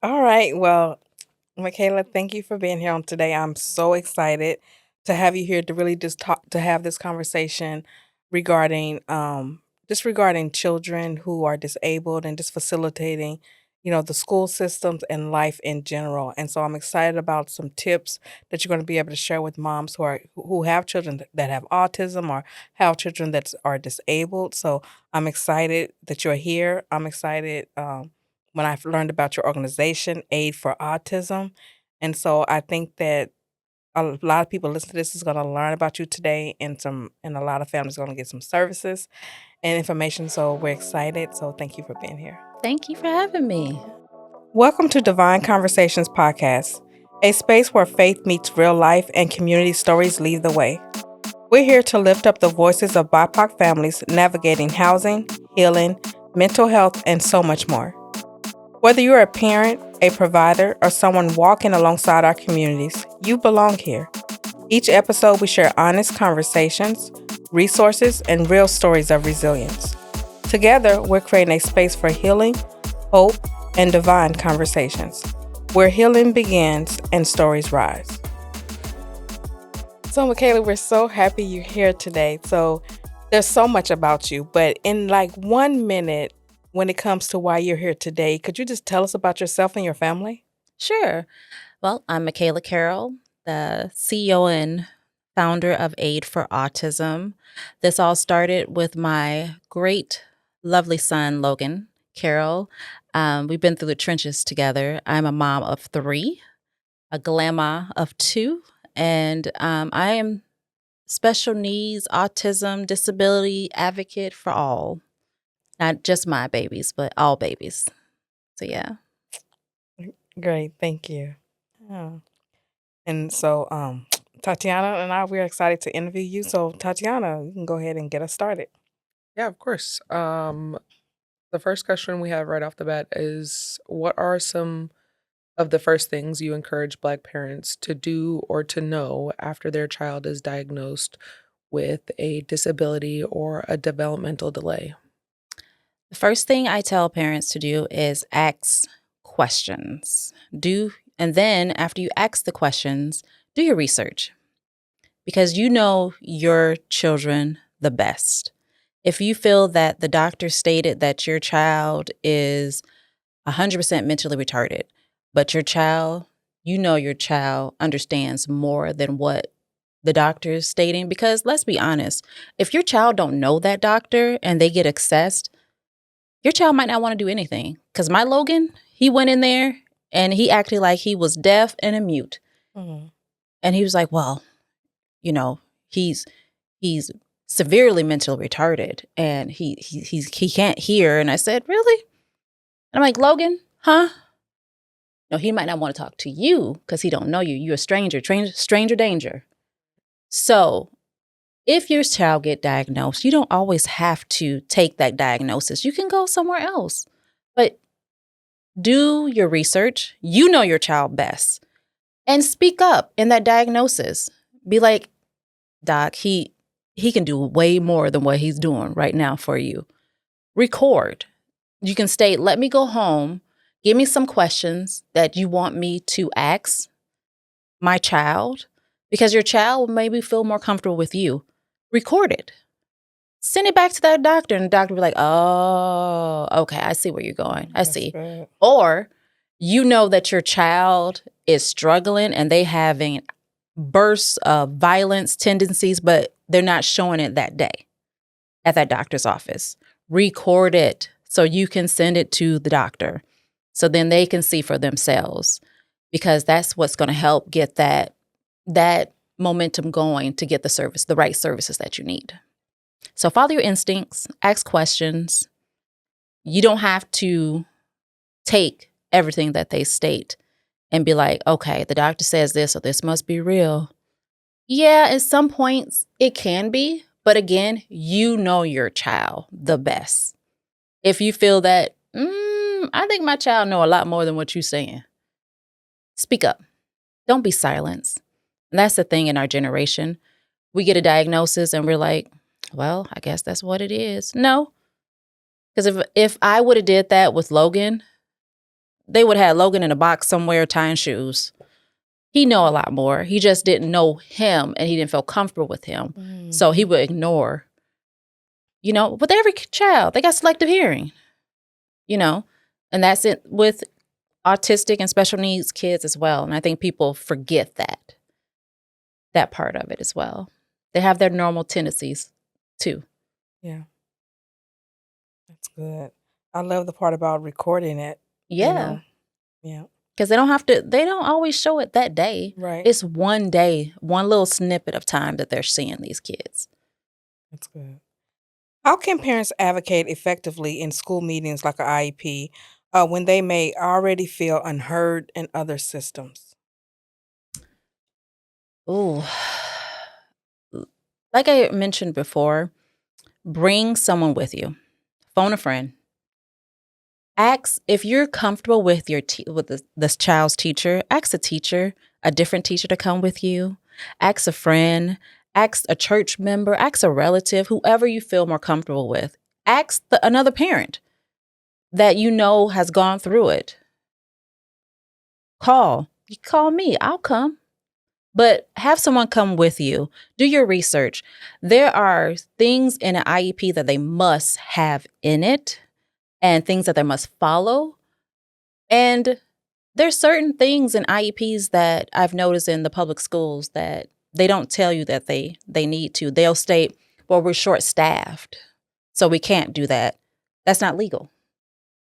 All right. Well, Michaela, thank you for being here on today. I'm so excited to have you here to really just talk to have this conversation regarding regarding children who are disabled and just facilitating, the school systems and life in general. And so I'm excited about some tips that you're going to be able to share with moms who have children that have autism or have children that are disabled. So I'm excited that you're here. I'm excited when I learned about your organization, Aid for Autism. And so I think that a lot of people listening to this is going to learn about you today, and a lot of families are going to get some services and information. So we're excited. So thank you for being here. Thank you for having me. Welcome to Divine Conversations Podcast, a space where faith meets real life and community stories lead the way. We're here to lift up the voices of BIPOC families navigating housing, healing, mental health, and so much more. Whether you're a parent, a provider, or someone walking alongside our communities, you belong here. Each episode, we share honest conversations, resources, and real stories of resilience. Together, we're creating a space for healing, hope, and divine conversations, where healing begins and stories rise. So, Michaela, we're so happy you're here today. So, there's so much about you, but in like 1 minute, when it comes to why you're here today, could you just tell us about yourself and your family? Sure. Well, I'm Mikilia Carroll, the CEO and founder of Aid for Autism. This all started with my great, lovely son, Logan Carroll. We've been through the trenches together. I'm a mom of three, a grandma of two, and I am special needs, autism, disability advocate for all. Not just my babies, but all babies. So, yeah. Great, thank you. Oh. And so, Tatiana and I, we're excited to interview you. So, Tatiana, you can go ahead and get us started. Yeah, of course. The first question we have right off the bat is what are some of the first things you encourage Black parents to do or to know after their child is diagnosed with a disability or a developmental delay? The first thing I tell parents to do is ask questions. And then after you ask the questions, do your research because you know your children the best. If you feel that the doctor stated that your child is 100% mentally retarded, but you know your child understands more than what the doctor is stating, because let's be honest, if your child don't know that doctor and they get accessed, your child might not want to do anything. Because my Logan, he went in there and he acted like he was deaf and a mute. Mhm. And he was like, well, he's severely mentally retarded and he can't hear. And I said, really? And I'm like, Logan, huh? No, he might not want to talk to you because he don't know you. You're a stranger danger. So if your child get diagnosed, you don't always have to take that diagnosis. You can go somewhere else. But do your research. You know your child best. And speak up in that diagnosis. Be like, Doc, he can do way more than what he's doing right now for you. Record. You can state, let me go home. Give me some questions that you want me to ask my child, because your child will maybe feel more comfortable with you. Record it. Send it back to that doctor, and the doctor will be like, oh, okay, I see where you're going. I That's see. good. Or you know that your child is struggling and they having bursts of violence tendencies, but they're not showing it that day at that doctor's office. Record it so you can send it to the doctor so then they can see for themselves, because that's what's going to help get that momentum going to get the right services that you need. So follow your instincts, ask questions. You don't have to take everything that they state and be like, okay, the doctor says this, so this must be real. Yeah, at some points it can be, but again, you know your child the best. If you feel that, I think my child know a lot more than what you're saying, speak up. Don't be silenced. And that's the thing in our generation. We get a diagnosis and we're like, well, I guess that's what it is. No, because if I would have did that with Logan, they would have Logan in a box somewhere tying shoes. He know a lot more. He just didn't know him, and he didn't feel comfortable with him. So he would ignore, with every child, they got selective hearing, and that's it with autistic and special needs kids as well. And I think people forget that part of it as well. They have their normal tendencies too. Yeah. That's good. I love the part about recording it. Yeah. Yeah. Because they don't always show it that day. Right. It's one day, one little snippet of time that they're seeing these kids. That's good. How can parents advocate effectively in school meetings like an IEP when they may already feel unheard in other systems? Ooh. Like I mentioned before, bring someone with you. Phone a friend. Ask if you're comfortable with this child's teacher. Ask a different teacher to come with you. Ask a friend. Ask a church member. Ask a relative. Whoever you feel more comfortable with. Ask another parent that has gone through it. You call me. I'll come. But have someone come with you. Do your research. There are things in an IEP that they must have in it, and things that they must follow. And there's certain things in IEPs that I've noticed in the public schools that they don't tell you that they need to. They'll state, well, we're short-staffed, so we can't do that. That's not legal.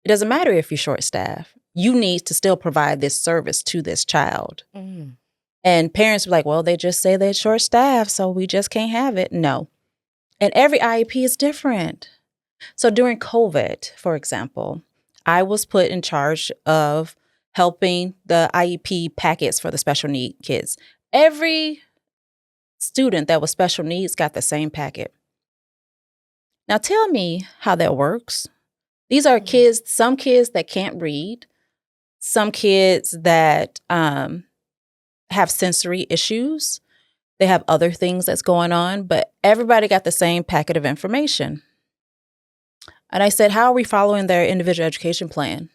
It doesn't matter if you're short-staffed. You need to still provide this service to this child. And parents are like, well, they just say they're short-staffed, so we just can't have it. No. And every IEP is different. So during COVID, for example, I was put in charge of helping the IEP packets for the special need kids. Every student that was special needs got the same packet. Now tell me how that works. These are kids, some kids that can't read, some kids that have sensory issues. They have other things that's going on, but everybody got the same packet of information. And I said, how are we following their individual education plan?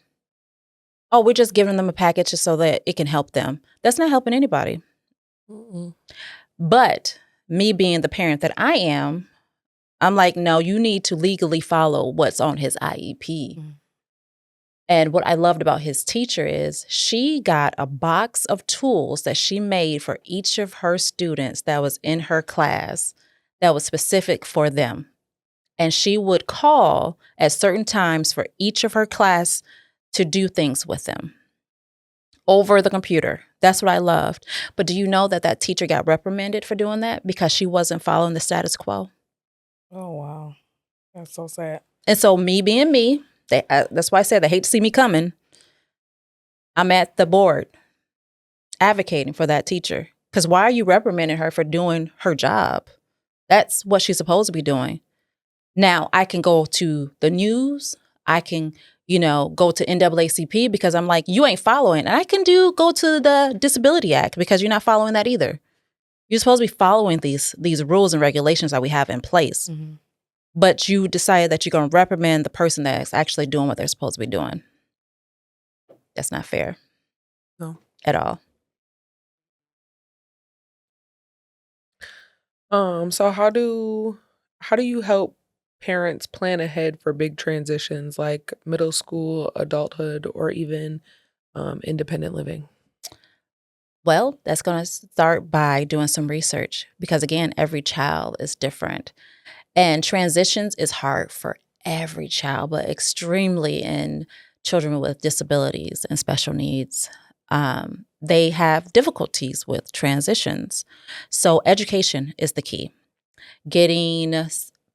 Oh, we're just giving them a package just so that it can help them. That's not helping anybody. But me being the parent that I am, I'm like, no, you need to legally follow what's on his IEP. And what I loved about his teacher is she got a box of tools that she made for each of her students that was in her class that was specific for them. And she would call at certain times for each of her class to do things with them over the computer. That's what I loved. But do you know that teacher got reprimanded for doing that because she wasn't following the status quo? Oh, wow. That's so sad. And so me being me, that's why I said they hate to see me coming. I'm at the board advocating for that teacher. Because why are you reprimanding her for doing her job? That's what she's supposed to be doing. Now, I can go to the news. I can, go to NAACP because I'm like, you ain't following. And I can go to the Disability Act because you're not following that either. You're supposed to be following these rules and regulations that we have in place. But you decided that you're going to reprimand the person that's actually doing what they're supposed to be doing. That's not fair. No. At all. So how do you help parents plan ahead for big transitions like middle school, adulthood, or even independent living? Well, that's going to start by doing some research because, again, every child is different. And transitions is hard for every child, but extremely in children with disabilities and special needs. They have difficulties with transitions. So education is the key. Getting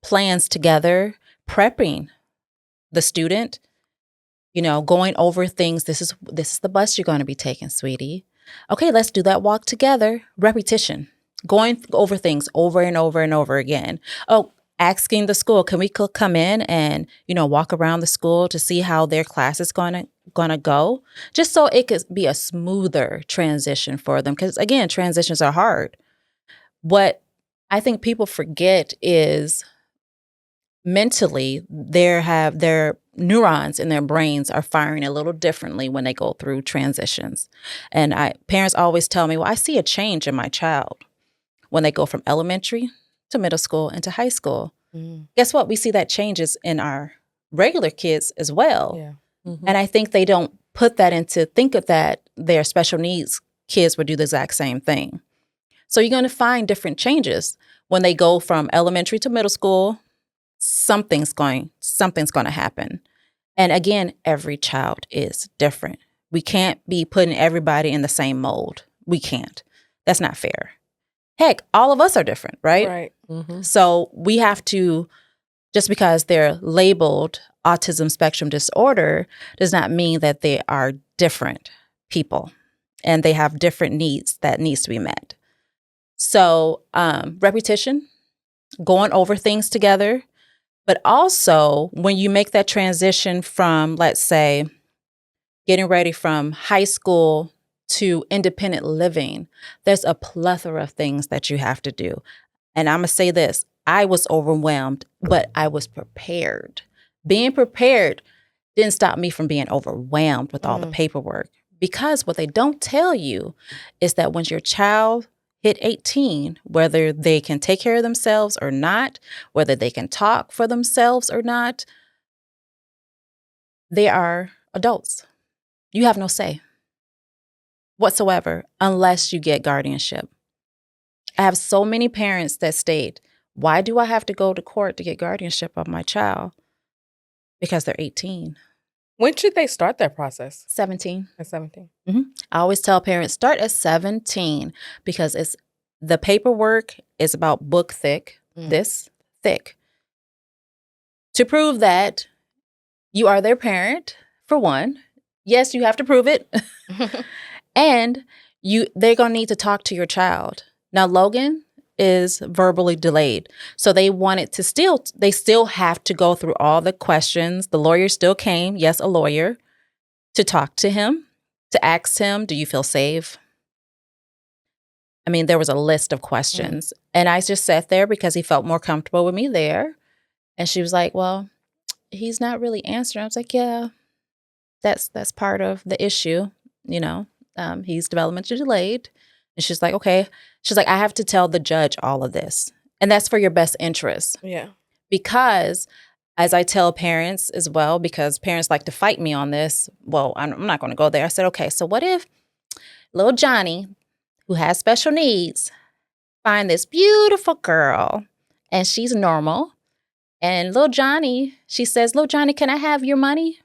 plans together, prepping the student, going over things. This is the bus you're going to be taking, sweetie. Okay, let's do that walk together. Repetition. Going over things over and over and over again. Oh, asking the school, can we come in and, walk around the school to see how their class is going to go? Just so it could be a smoother transition for them. Because, again, transitions are hard. What I think people forget is mentally they're neurons in their brains are firing a little differently when they go through transitions. And parents always tell me, well, I see a change in my child when they go from elementary to middle school and to high school. Guess what? We see that changes in our regular kids as well. Yeah. And I think they don't think of that their special needs kids would do the exact same thing. So you're going to find different changes when they go from elementary to middle school. Something's going to happen. And again, every child is different. We can't be putting everybody in the same mold. We can't. That's not fair. Heck, all of us are different, right? Right. So we have to, just because they're labeled autism spectrum disorder does not mean that they are different people and they have different needs that needs to be met. So repetition, going over things together, but also when you make that transition from, let's say, getting ready from high school to independent living, there's a plethora of things that you have to do. And I'm going to say this, I was overwhelmed, but I was prepared. Being prepared didn't stop me from being overwhelmed with all the paperwork. Because what they don't tell you is that once your child hit 18, whether they can take care of themselves or not, whether they can talk for themselves or not, they are adults. You have no say whatsoever unless you get guardianship. I have so many parents that state, why do I have to go to court to get guardianship of my child? Because they're 18. When should they start that process? 17. At 17. I always tell parents, start at 17 because the paperwork is about book thick, this thick. To prove that you are their parent, for one, yes, you have to prove it. And they're going to need to talk to your child. Now, Logan is verbally delayed. So they still have to go through all the questions. The lawyer still came, yes, a lawyer, to talk to him, to ask him, do you feel safe? I mean, there was a list of questions. And I just sat there because he felt more comfortable with me there. And she was like, well, he's not really answering. I was like, yeah, that's part of the issue, he's developmentally delayed. And she's like, okay. She's like, I have to tell the judge all of this. And that's for your best interest. Yeah. Because as I tell parents as well, because parents like to fight me on this. Well, I'm not going to go there. I said, okay, so what if little Johnny, who has special needs, find this beautiful girl and she's normal. And little Johnny, she says, little Johnny, can I have your money?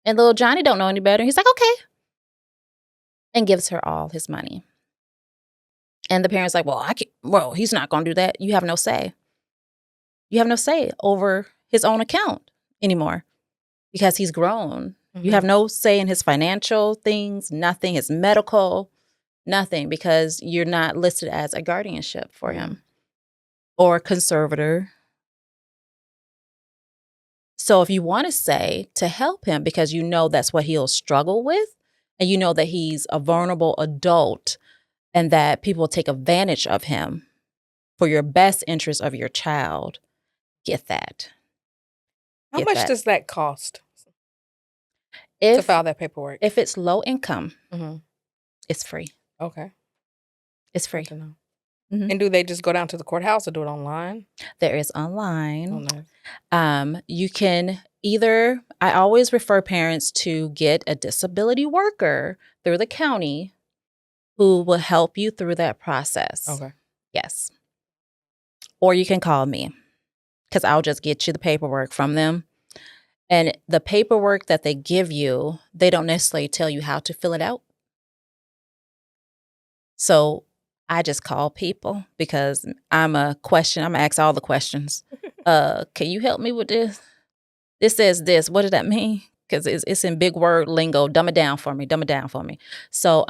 And little Johnny don't know any better. He's like, okay. And gives her all his money. And the parent's like, well, he's not going to do that. You have no say. You have no say over his own account anymore because he's grown. You have no say in his financial things, nothing, his medical, nothing, because you're not listed as a guardianship for him or a conservator. So if you want to say to help him because you know that's what he'll struggle with and you know that he's a vulnerable adult and that people will take advantage of him for your best interest of your child, get that. How much does that cost to If file that paperwork? if it's low income, it's free. Okay. It's free. Good to know. And do they just go down to the courthouse or do it online? There is online. Oh, nice. You can I always refer parents to get a disability worker through the county who will help you through that process. Okay. Yes. Or you can call me because I'll just get you the paperwork from them. And the paperwork that they give you, they don't necessarily tell you how to fill it out. So I just call people because I'm going to ask all the questions. Can you help me with this? This says this. What does that mean? Because it's in big word lingo. Dumb it down for me. So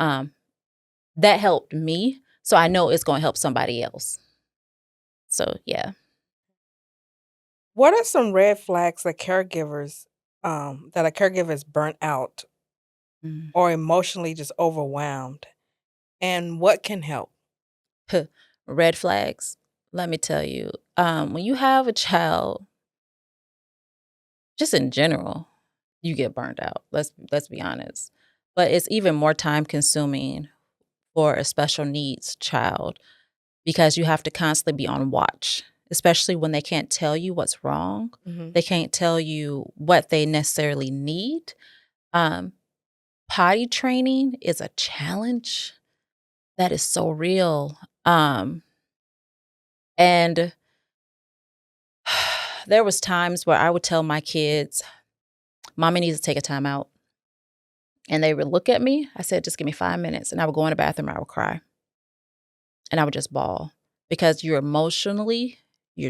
that helped me. So I know it's going to help somebody else. So, yeah. What are some red flags that caregivers, that a caregiver is burnt out or emotionally just overwhelmed? And what can help? Red flags. Let me tell you, when you have a child just in general, you get burned out. Let's be honest. But it's even more time consuming for a special needs child because you have to constantly be on watch, especially when they can't tell you what's wrong. Mhm. They can't tell you what they necessarily need. Potty training is a challenge that is so real. And there was times where I would tell my kids, Mommy needs to take a time out. And they would look at me. I said, just give me 5 minutes. And I would go in the bathroom, I would cry. And I would just bawl because you're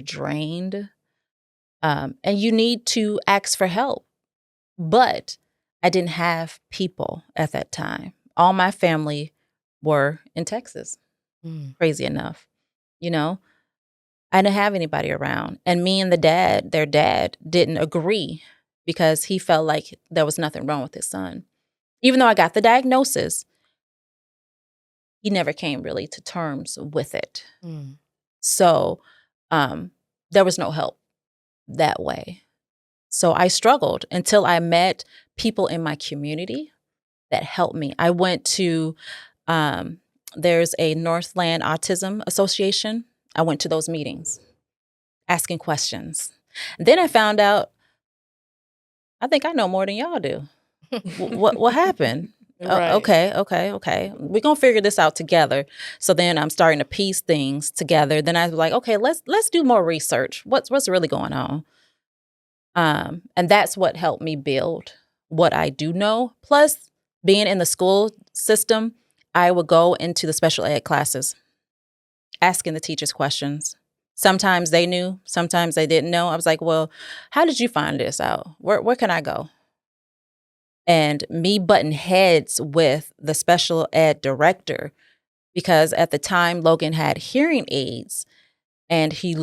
drained, and you need to ask for help. But I didn't have people at that time. All my family were in Texas, crazy enough. You know, I didn't have anybody around. And me and their dad, didn't agree because he felt like there was nothing wrong with his son. Even though I got the diagnosis, he never came really to terms with it. So there was no help that way. So I struggled until I met people in my community that helped me. I went to, there's a Northland Autism Association. I went to those meetings, asking questions. Then I found out, I think I know more than y'all do. What happened? Right. Okay. We're gonna figure this out together. So then I'm starting to piece things together. Then I was like, okay, let's do more research. What's really going on? And that's what helped me build what I do know. Plus, being in the school system, I would go into the special ed classes, asking the teachers questions. Sometimes they knew, sometimes they didn't know. I was like, well, how did you find this out? Where can I go? And me butting heads with the special ed director, because at the time Logan had hearing aids and he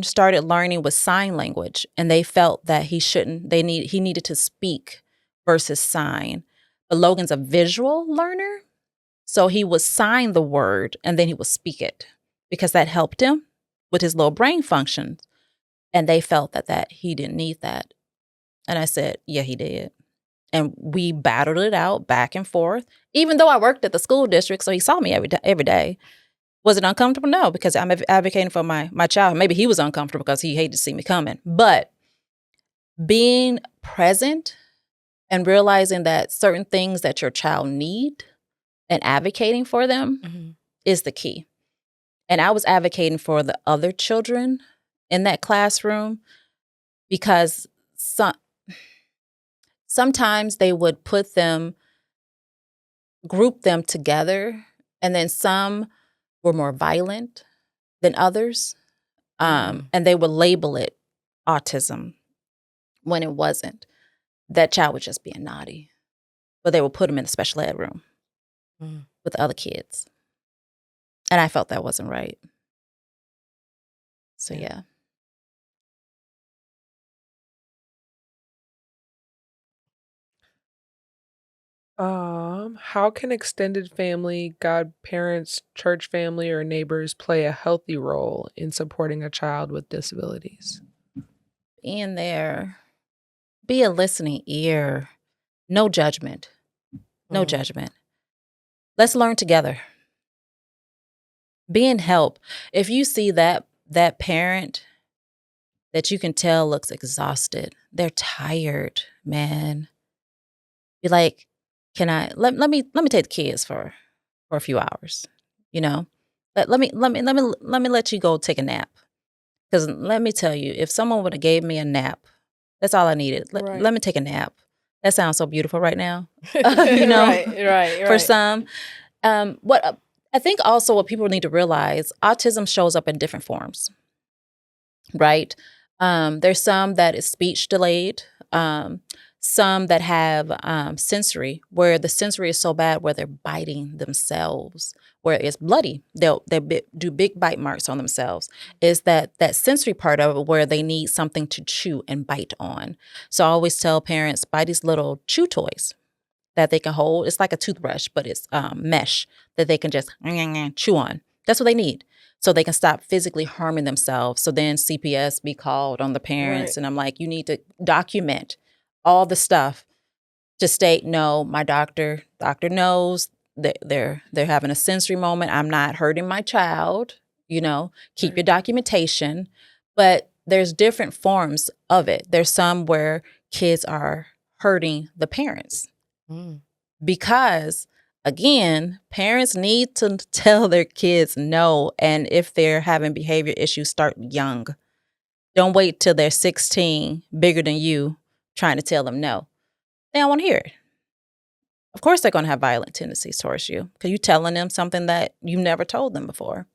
started learning with sign language, and they felt that he needed to speak versus sign. But Logan's a visual learner, so he would sign the word and then he would speak it because that helped him with his little brain functions. And they felt that he didn't need that. And I said, yeah, he did. And we battled it out back and forth, even though I worked at the school district, so he saw me every day. Was it uncomfortable? No, because I'm advocating for my child. Maybe he was uncomfortable because he hated to see me coming. But being present and realizing that certain things that your child need and advocating for them is the key. And I was advocating for the other children in that classroom because sometimes they would group them together, and then some were more violent than others, and they would label it autism when it wasn't. That child was just being naughty, but they would put him in the special ed room with the other kids. And I felt that wasn't right. So yeah. How can extended family, godparents, church family, or neighbors play a healthy role in supporting a child with disabilities? Being there, be a listening ear, no judgment, no judgment. Let's learn together. Be in help. If you see that parent that you can tell looks exhausted, they're tired, man. Be like, can I let me take the kids for a few hours, you know? Let me let you go take a nap. Because let me tell you, if someone would have gave me a nap, that's all I needed. Let me take a nap. That sounds so beautiful right now. You know, right. For some. What I think also what people need to realize, autism shows up in different forms, right? There's some that is speech delayed, some that have sensory, where the sensory is so bad where they're biting themselves, where it's bloody. They do big bite marks on themselves. Is that sensory part of it where they need something to chew and bite on. So I always tell parents, buy these little chew toys that they can hold. It's like a toothbrush, but it's mesh that they can just chew on. That's what they need. So they can stop physically harming themselves. So then CPS be called on the parents. Right. And I'm like, you need to document all the stuff to state, no, my doctor knows that they're having a sensory moment. I'm not hurting my child, keep your Right. documentation. But there's different forms of it. There's some where kids are hurting the parents Mm. because, again, parents need to tell their kids no. And if they're having behavior issues, start young. Don't wait till they're 16, bigger than you, trying to tell them no. They don't want to hear it. Of course, they're going to have violent tendencies towards you because you're telling them something that you never told them before.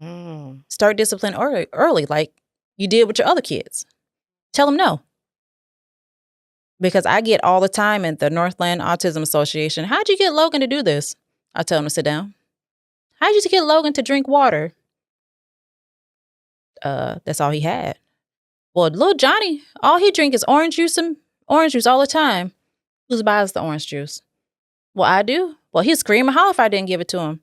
Mm. Start discipline early, like you did with your other kids. Tell them no. Because I get all the time at the Northland Autism Association, how'd you get Logan to do this? I tell him to sit down. How'd you get Logan to drink water? That's all he had. Well, little Johnny, all he drink is orange juice all the time. Who buys the orange juice? Well, I do. Well, he'd scream and holler if I didn't give it to him.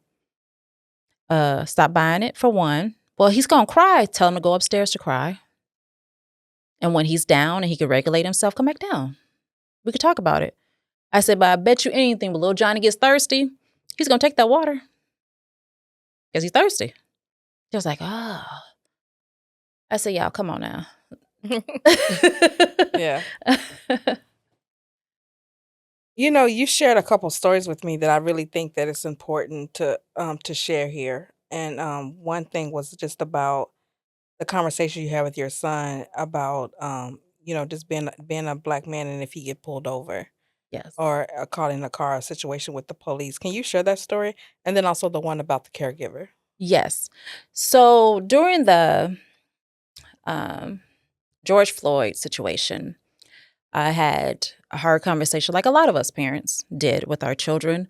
Stop buying it, for one. Well, he's going to cry. Tell him to go upstairs to cry. And when he's down and he can regulate himself, come back down. We could talk about it. I said, but I bet you anything, when little Johnny gets thirsty, he's going to take that water. Because he's thirsty. He was like, oh. I said, y'all, come on now. Yeah. You shared a couple stories with me that I really think that it's important to share here. And one thing was just about the conversation you had with your son about just being a black man and if he get pulled over Yes. or caught in a car situation with the police. Can you share that story? And then also the one about the caregiver. Yes. So during the George Floyd situation, I had a hard conversation, like a lot of us parents did, with our children.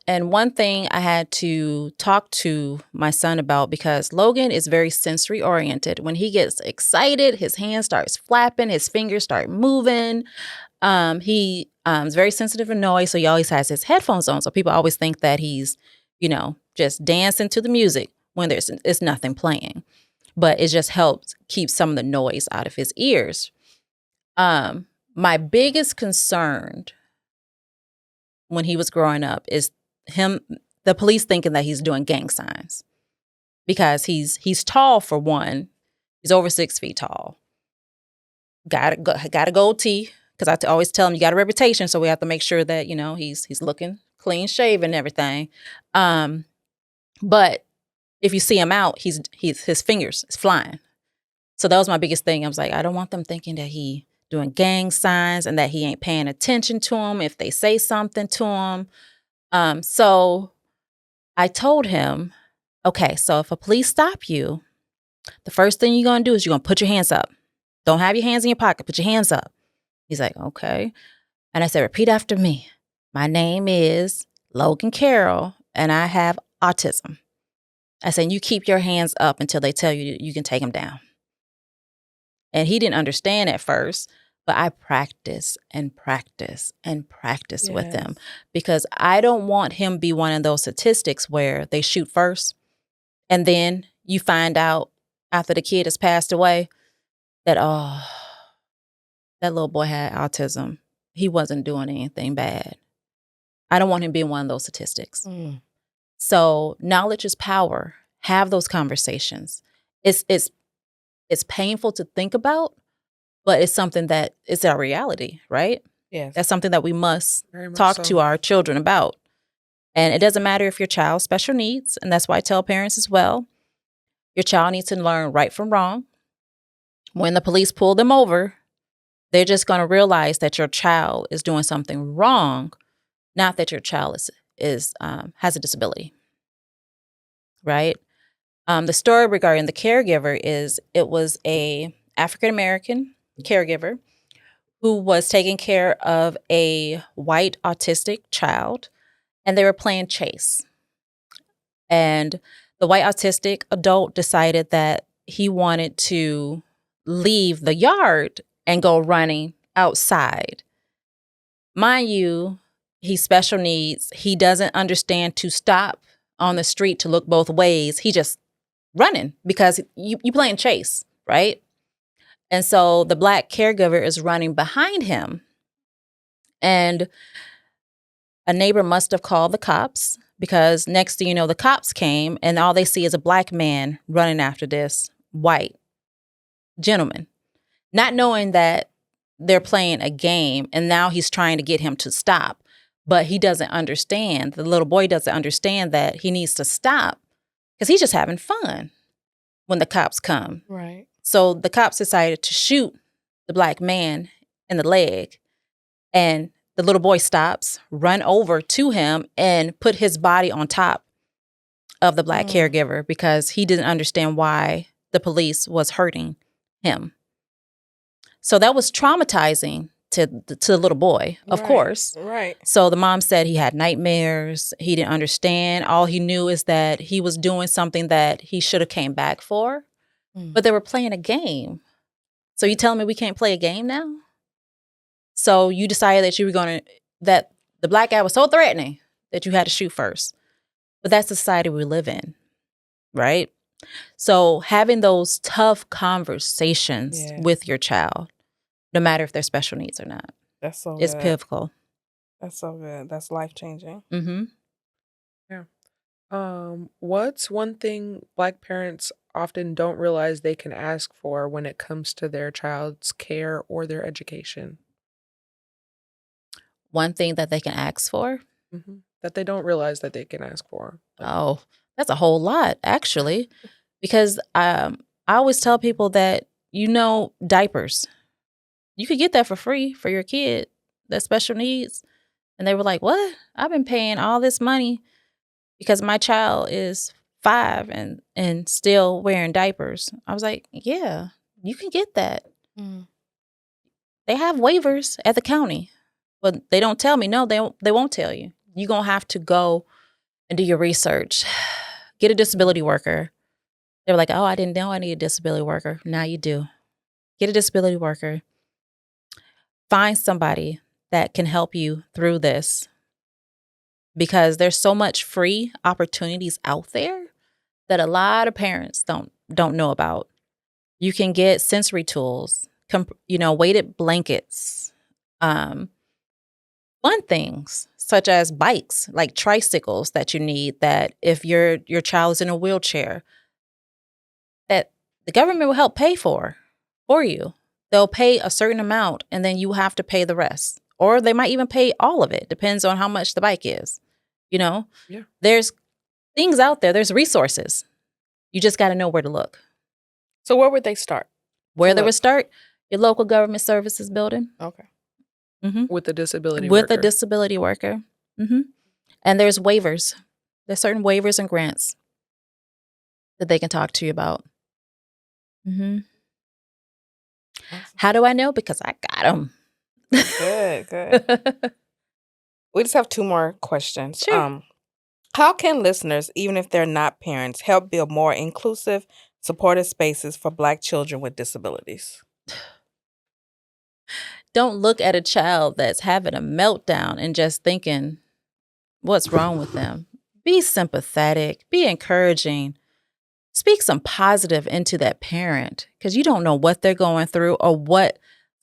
And one thing I had to talk to my son about, because Logan is very sensory oriented. When he gets excited, his hand starts flapping, his fingers start moving. He is very sensitive to noise, so he always has his headphones on. So people always think that he's, just dancing to the music when it's nothing playing. But it just helps keep some of the noise out of his ears. My biggest concern when he was growing up is the police thinking that he's doing gang signs, because he's tall, for one. He's over 6 feet tall. Got a goatee, because I always tell him you got a reputation, so we have to make sure that he's looking clean shaven and everything. But if you see him out, his fingers is flying. So that was my biggest thing. I was like, I don't want them thinking that he doing gang signs and that he ain't paying attention to them if they say something to him. So I told him, okay, so if a police stop you, the first thing you're going to do is you're going to put your hands up. Don't have your hands in your pocket. Put your hands up. He's like, okay. And I said, repeat after me. My name is Logan Carroll, and I have autism. I said, you keep your hands up until they tell you you can take them down. And he didn't understand at first, but I practice and practice and practice with him, because I don't want him be one of those statistics where they shoot first and then you find out after the kid has passed away that, oh, that little boy had autism. He wasn't doing anything bad. I don't want him being one of those statistics. Mm. So knowledge is power. Have those conversations. It's painful to think about, but it's something that is our reality, right? Yes. That's something that we must Very much talk so. to our children about. And it doesn't matter if your child's special needs, and that's why I tell parents as well, your child needs to learn right from wrong. When the police pull them over, they're just going to realize that your child is doing something wrong, not that your child has a disability, right? The story regarding the caregiver is, it was a African-American caregiver who was taking care of a white autistic child, and they were playing chase. And the white autistic adult decided that he wanted to leave the yard and go running outside. Mind you, he's special needs. He doesn't understand to stop on the street to look both ways. He just running because you playing chase, right? And so the Black caregiver is running behind him. And a neighbor must have called the cops, because next thing you know, the cops came and all they see is a Black man running after this white gentleman, not knowing that they're playing a game and now he's trying to get him to stop. But he doesn't understand, the little boy doesn't understand that he needs to stop because he's just having fun when the cops come. Right. So the cops decided to shoot the Black man in the leg, and the little boy stops, run over to him, and put his body on top of the Black caregiver because he didn't understand why the police was hurting him. So that was traumatizing to the little boy, of course. Right. So the mom said he had nightmares. He didn't understand. All he knew is that he was doing something that he should have came back for. But they were playing a game. So you telling me we can't play a game now? So you decided that you were going to, that the Black guy was so threatening that you had to shoot first. But that's the society we live in, right? So having those tough conversations with your child, no matter if they're special needs or not, That's so is good. pivotal. That's so good. That's life-changing. Mm-hmm. Yeah. What's one thing Black parents often don't realize they can ask for when it comes to their child's care or their education? One thing that they can ask for? That they don't realize that they can ask for. Oh, that's a whole lot, actually. Because I always tell people that, diapers. You could get that for free for your kid that's special needs. And they were like, what? I've been paying all this money because my child is 5 and still wearing diapers. I was like, yeah, you can get that. They have waivers at the county, but they don't tell me. No, they won't tell you. You're going to have to go and do your research. Get a disability worker. They were like, oh, I didn't know I need a disability worker. Now you do. Get a disability worker. Find somebody that can help you through this, because there's so much free opportunities out there that a lot of parents don't know about. You can get sensory tools, weighted blankets, fun things such as bikes, like tricycles that you need, that if your child is in a wheelchair, that the government will help pay for you. They'll pay a certain amount and then you have to pay the rest. Or they might even pay all of it. Depends on how much the bike is. Yeah. There's things out there. There's resources. You just got to know where to look. So where would they start? Where they would start? Your local government services building. Okay. With a disability With worker. a disability worker. And there's waivers. There's certain waivers and grants that they can talk to you about. Awesome. How do I know? Because I got them. Good. We just have 2 more questions. Sure. How can listeners, even if they're not parents, help build more inclusive, supportive spaces for Black children with disabilities? Don't look at a child that's having a meltdown and just thinking, what's wrong with them? Be sympathetic, be encouraging, speak some positive into that parent, because you don't know what they're going through or what's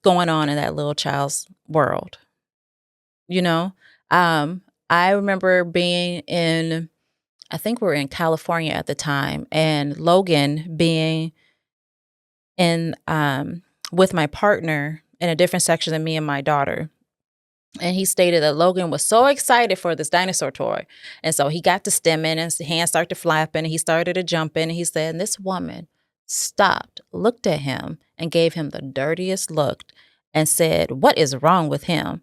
going on in that little child's world. I remember being I think we were in California at the time, and Logan being in with my partner in a different section than me and my daughter. And he stated that Logan was so excited for this dinosaur toy. And so he got to stimming and his hands started flapping and he started to jumping. And he said, and this woman stopped, looked at him and gave him the dirtiest look and said, what is wrong with him?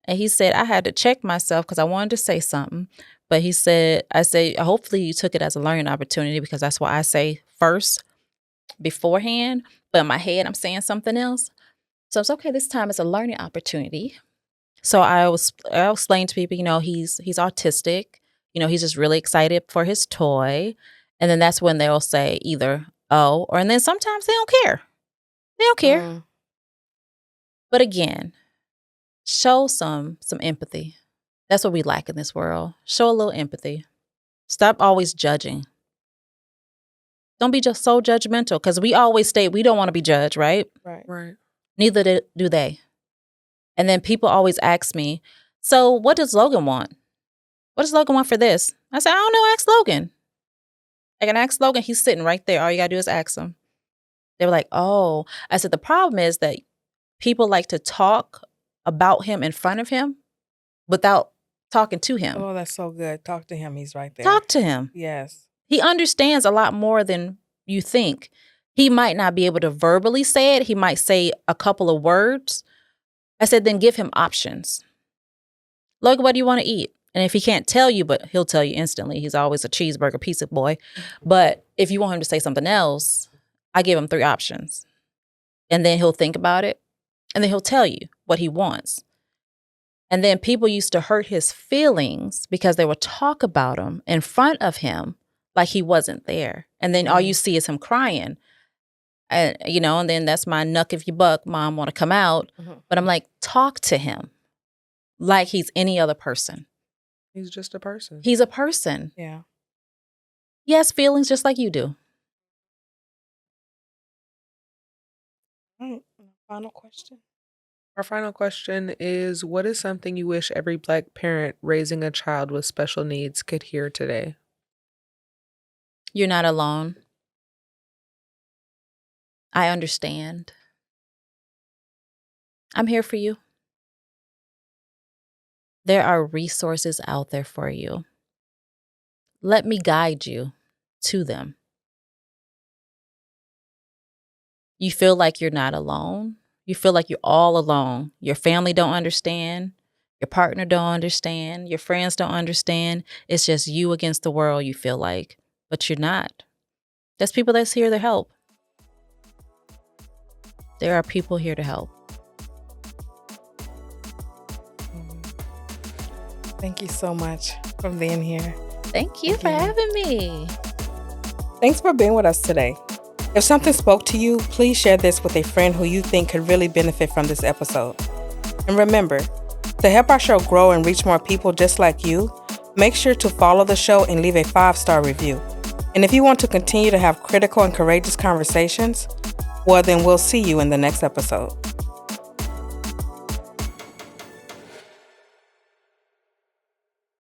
And he said, I had to check myself because I wanted to say something. But he said, hopefully you took it as a learning opportunity, because that's why I say first beforehand. But in my head, I'm saying something else. So it's okay. This time it's a learning opportunity. So I'll explain to people, he's autistic. He's just really excited for his toy. And then that's when they'll say either, oh, and then sometimes they don't care. They don't care. But again, show some empathy. That's what we lack in this world. Show a little empathy. Stop always judging. Don't be just so judgmental, because we always state we don't want to be judged, right? Right. Neither do they. And then people always ask me, so what does Logan want? What does Logan want for this? I said, I don't know, ask Logan. I can ask Logan, he's sitting right there. All you gotta do is ask him. They were like, oh. I said, the problem is that people like to talk about him in front of him without talking to him. Oh, that's so good. Talk to him. He's right there. Talk to him. Yes. He understands a lot more than you think. He might not be able to verbally say it. He might say a couple of words. I said, then give him options. Logan, what do you want to eat? And if he can't tell you, but he'll tell you instantly. He's always a cheeseburger pizza boy. But if you want him to say something else, I give him 3 options. And then he'll think about it. And then he'll tell you what he wants. And then people used to hurt his feelings because they would talk about him in front of him like he wasn't there. And then all you see is him crying. And, and then that's my knuck if you buck, mom want to come out. But I'm like, talk to him like he's any other person. He's just a person. He's a person. Yeah. He has feelings just like you do. All right. Final question. Our final question is, what is something you wish every Black parent raising a child with special needs could hear today? You're not alone. I understand. I'm here for you. There are resources out there for you. Let me guide you to them. You feel like you're not alone. You feel like you're all alone. Your family don't understand. Your partner don't understand. Your friends don't understand. It's just you against the world, you feel like. But you're not. There's people that's here to help. There are people here to help. Thank you so much for being here. Thank you for having me. Thanks for being with us today. If something spoke to you, please share this with a friend who you think could really benefit from this episode. And remember, to help our show grow and reach more people just like you, make sure to follow the show and leave a 5-star review. And if you want to continue to have critical and courageous conversations, well, then we'll see you in the next episode.